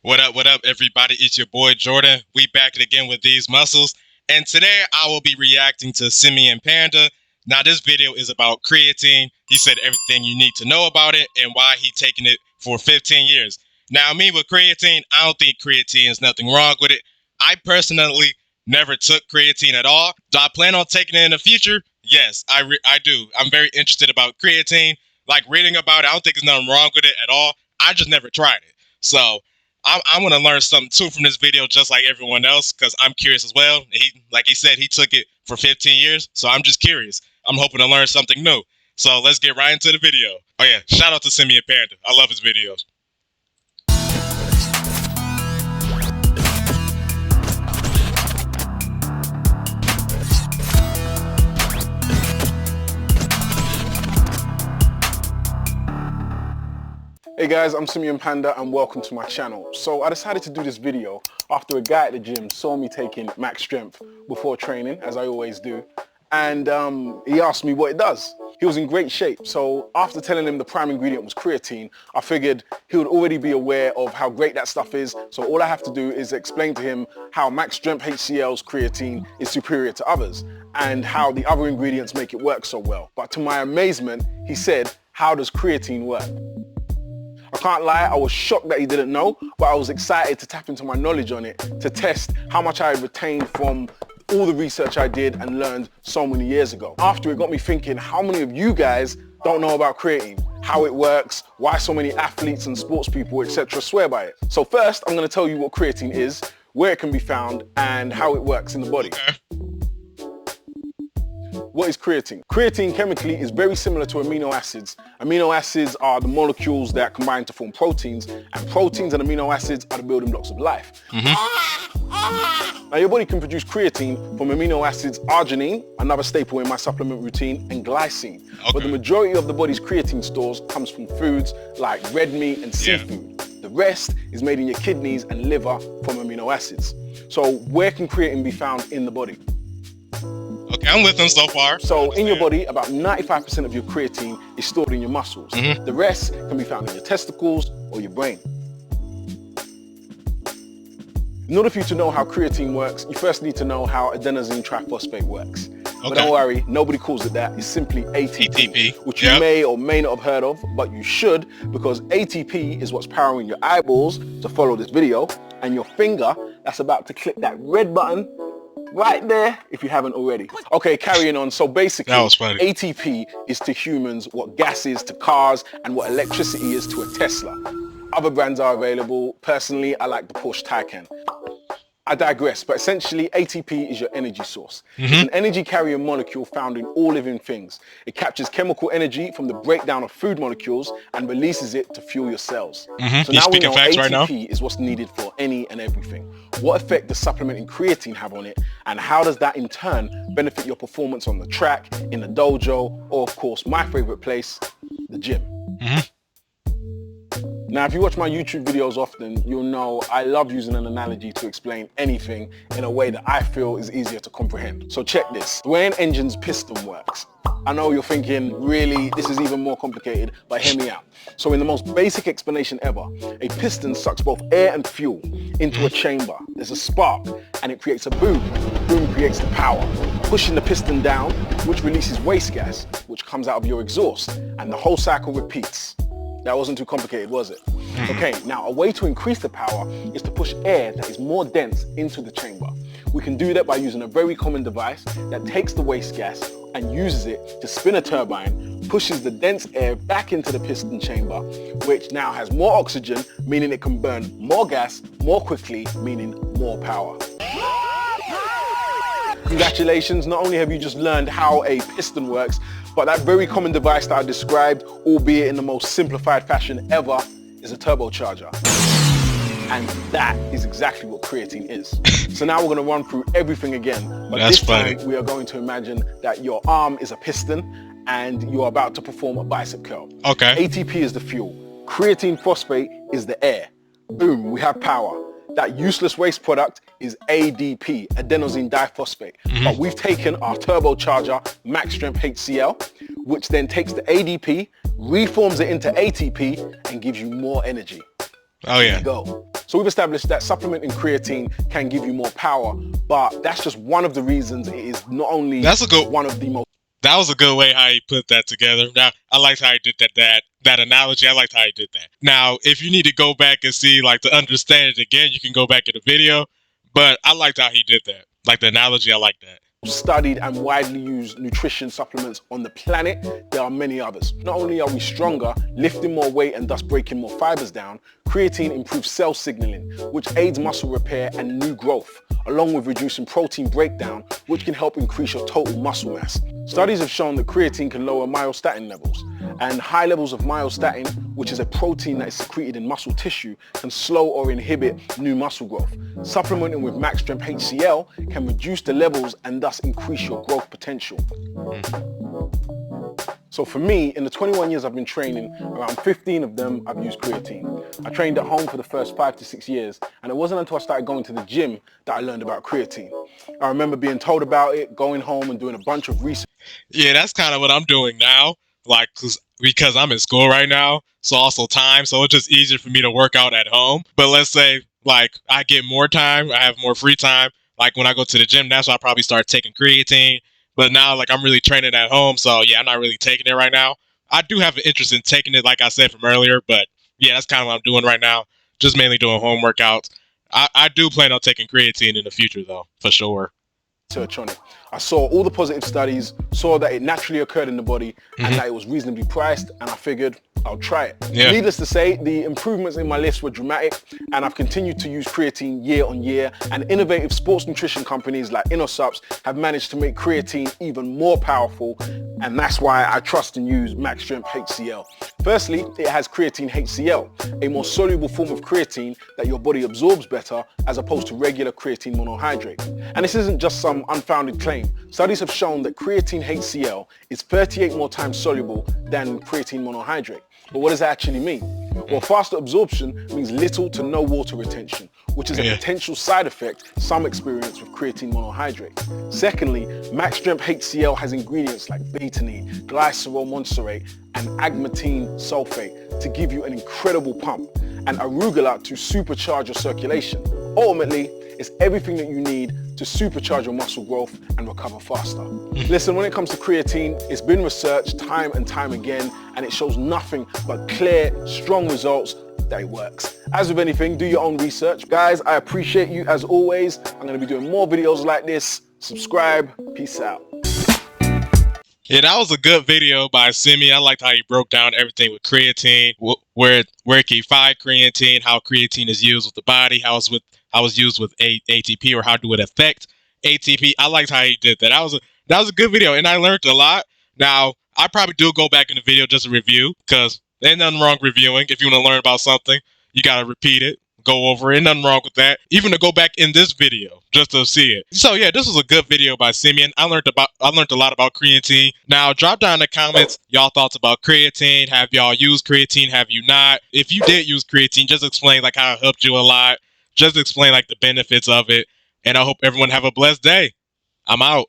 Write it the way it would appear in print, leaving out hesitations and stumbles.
What up, everybody? It's your boy Jordan. We back again with these muscles. And today I will be reacting to Simeon Panda. Now this video is about creatine. He said everything you need to know about it and why he taken it for 15 years. Now me with creatine, I don't think creatine is nothing wrong with it. I personally never took creatine at all. Do I plan on taking it in the future? Yes, I do. I'm very interested about creatine. Like reading about it, I don't think there's nothing wrong with it at all. I just never tried it. So I'm going to learn something too from this video, just like everyone else, because I'm curious as well. Like he said, he took it for 15 years, so I'm just curious. I'm hoping to learn something new. So let's get right into the video. Oh yeah, shout out to Simeon Panda. I love his videos. Hey guys, I'm Simeon Panda and welcome to my channel. So I decided to do this video after a guy at the gym saw me taking max strength before training, as I always do, and he asked me what it does. He was in great shape, so after telling him the prime ingredient was creatine, I figured he would already be aware of how great that stuff is, so all I have to do is explain to him how max strength HCl's creatine is superior to others and how the other ingredients make it work so well. But to my amazement, he said, "How does creatine work?" I can't lie, I was shocked that he didn't know, but I was excited to tap into my knowledge on it to test how much I had retained from all the research I did and learned so many years ago. After, it got me thinking, how many of you guys don't know about creatine, how it works, why so many athletes and sports people, etc. swear by it? So first, I'm going to tell you what creatine is, where it can be found, and how it works in the body. What is creatine? Creatine chemically is very similar to amino acids. Amino acids are the molecules that combine to form proteins, and proteins and amino acids are the building blocks of life. Now your body can produce creatine from amino acids arginine, another staple in my supplement routine, and glycine. But the majority of the body's creatine stores comes from foods like red meat and seafood. The rest is made in your kidneys and liver from amino acids. So where can creatine be found in the body? Okay, I'm with him so far. So in your body, about 95% of your creatine is stored in your muscles. The rest can be found in your testicles or your brain. In order for you to know how creatine works, you first need to know how adenosine triphosphate works. But don't worry, nobody calls it that. It's simply ATP, which you may or may not have heard of, but you should, because ATP is what's powering your eyeballs to follow this video, and your finger that's about to click that red button right there, if you haven't already. Okay, carrying on. So basically, ATP is to humans what gas is to cars and what electricity is to a Tesla. Other brands are available. Personally, I like the Porsche Taycan. I digress, but essentially ATP is your energy source. It's an energy carrier molecule found in all living things. It captures chemical energy from the breakdown of food molecules and releases it to fuel your cells. So now we know ATP is what's needed for any and everything. What effect does supplementing creatine have on it, and how does that in turn benefit your performance on the track, in the dojo, or of course my favorite place, the gym? Now, if you watch my YouTube videos often, you'll know I love using an analogy to explain anything in a way that I feel is easier to comprehend. So check this. The way an engine's piston works. I know you're thinking, really, this is even more complicated, but hear me out. So in the most basic explanation ever, a piston sucks both air and fuel into a chamber. There's a spark, and it creates a boom. Boom creates the power, pushing the piston down, which releases waste gas, which comes out of your exhaust, and the whole cycle repeats. That wasn't too complicated, was it? Okay, now a way to increase the power is to push air that is more dense into the chamber. We can do that by using a very common device that takes the waste gas and uses it to spin a turbine, pushes the dense air back into the piston chamber, which now has more oxygen, meaning it can burn more gas more quickly, meaning more power. Congratulations, not only have you just learned how a piston works, but that very common device that I described, albeit in the most simplified fashion ever, is a turbocharger. And that is exactly what creatine is. So now we're going to run through everything again, but this time we are going to imagine that your arm is a piston and you're about to perform a bicep curl. ATP is the fuel. Creatine phosphate is the air. Boom, we have power. That useless waste product is ADP, adenosine diphosphate. But we've taken our turbocharger, max strength HCl, which then takes the ADP, reforms it into ATP, and gives you more energy. Oh yeah. There you go. So we've established that supplementing creatine can give you more power, but that's just one of the reasons. It is not only one of the most. That was a good way how he put that together. Now, I liked how he did that analogy. I liked how he did that. Now, if you need to go back and see, like, to understand it again, you can go back in the video. But I liked how he did that. Like, the analogy, I like that. Studied and widely used nutrition supplements on the planet, there are many others. Not only are we stronger, lifting more weight and thus breaking more fibers down, creatine improves cell signaling, which aids muscle repair and new growth, along with reducing protein breakdown, which can help increase your total muscle mass. Studies have shown that creatine can lower myostatin levels, and high levels of myostatin, which is a protein that is secreted in muscle tissue, can slow or inhibit new muscle growth. Supplementing with max strength HCl can reduce the levels and thus increase your growth potential. So for me, in the 21 years I've been training, around 15 of them I've used creatine. I trained at home for the first 5 to 6 years, and it wasn't until I started going to the gym that I learned about creatine. I remember being told about it, going home and doing a bunch of research. Yeah, that's kind of what I'm doing now, like, because I'm in school right now, so also time, so it's just easier for me to work out at home. But let's say, like, I get more time, I have more free time, like when I go to the gym, that's why I probably start taking creatine. But now, like, I'm really training at home, so yeah, I'm not really taking it right now. I do have an interest in taking it, like I said from earlier, but yeah, that's kind of what I'm doing right now. Just mainly doing home workouts. I do plan on taking creatine in the future, though, for sure. Research on it. I saw all the positive studies, saw that it naturally occurred in the body, and that it was reasonably priced, and I figured I'll try it. Yeah. Needless to say, the improvements in my list were dramatic, and I've continued to use creatine year on year, and innovative sports nutrition companies like InnoSups have managed to make creatine even more powerful, and that's why I trust and use Max Strength HCl. Firstly, it has creatine HCl, a more soluble form of creatine that your body absorbs better as opposed to regular creatine monohydrate. And this isn't just some unfounded claim. Studies have shown that creatine HCl is 38 more times soluble than creatine monohydrate. But what does that actually mean? Well, faster absorption means little to no water retention, which is a potential side effect some experience with creatine monohydrate. Secondly, Max Strength HCl has ingredients like betaine, glycerol monserate, and agmatine sulfate to give you an incredible pump, and arugula to supercharge your circulation. Ultimately, it's everything that you need to supercharge your muscle growth and recover faster. Listen, when it comes to creatine, it's been researched time and time again, and it shows nothing but clear, strong results that it works. As with anything, do your own research. Guys, I appreciate you as always. I'm going to be doing more videos like this. Subscribe. Peace out. Yeah, that was a good video by Simeon. I liked how he broke down everything with creatine, where it can find creatine, how creatine is used with the body, how it's used with ATP, or how do it affect ATP. I liked how he did that. That was a good video, and I learned a lot. Now, I probably do go back in the video just to review, because there's nothing wrong reviewing. If you want to learn about something, you got to repeat it, go over it. Nothing wrong with that. Even to go back in this video just to see it. So yeah, this was a good video by Simeon. I learned a lot about creatine. Now, drop down in the comments y'all thoughts about creatine. Have y'all used creatine? Have you not? If you did use creatine, just explain like how it helped you a lot. Just explain like the benefits of it. And I hope everyone have a blessed day. I'm out.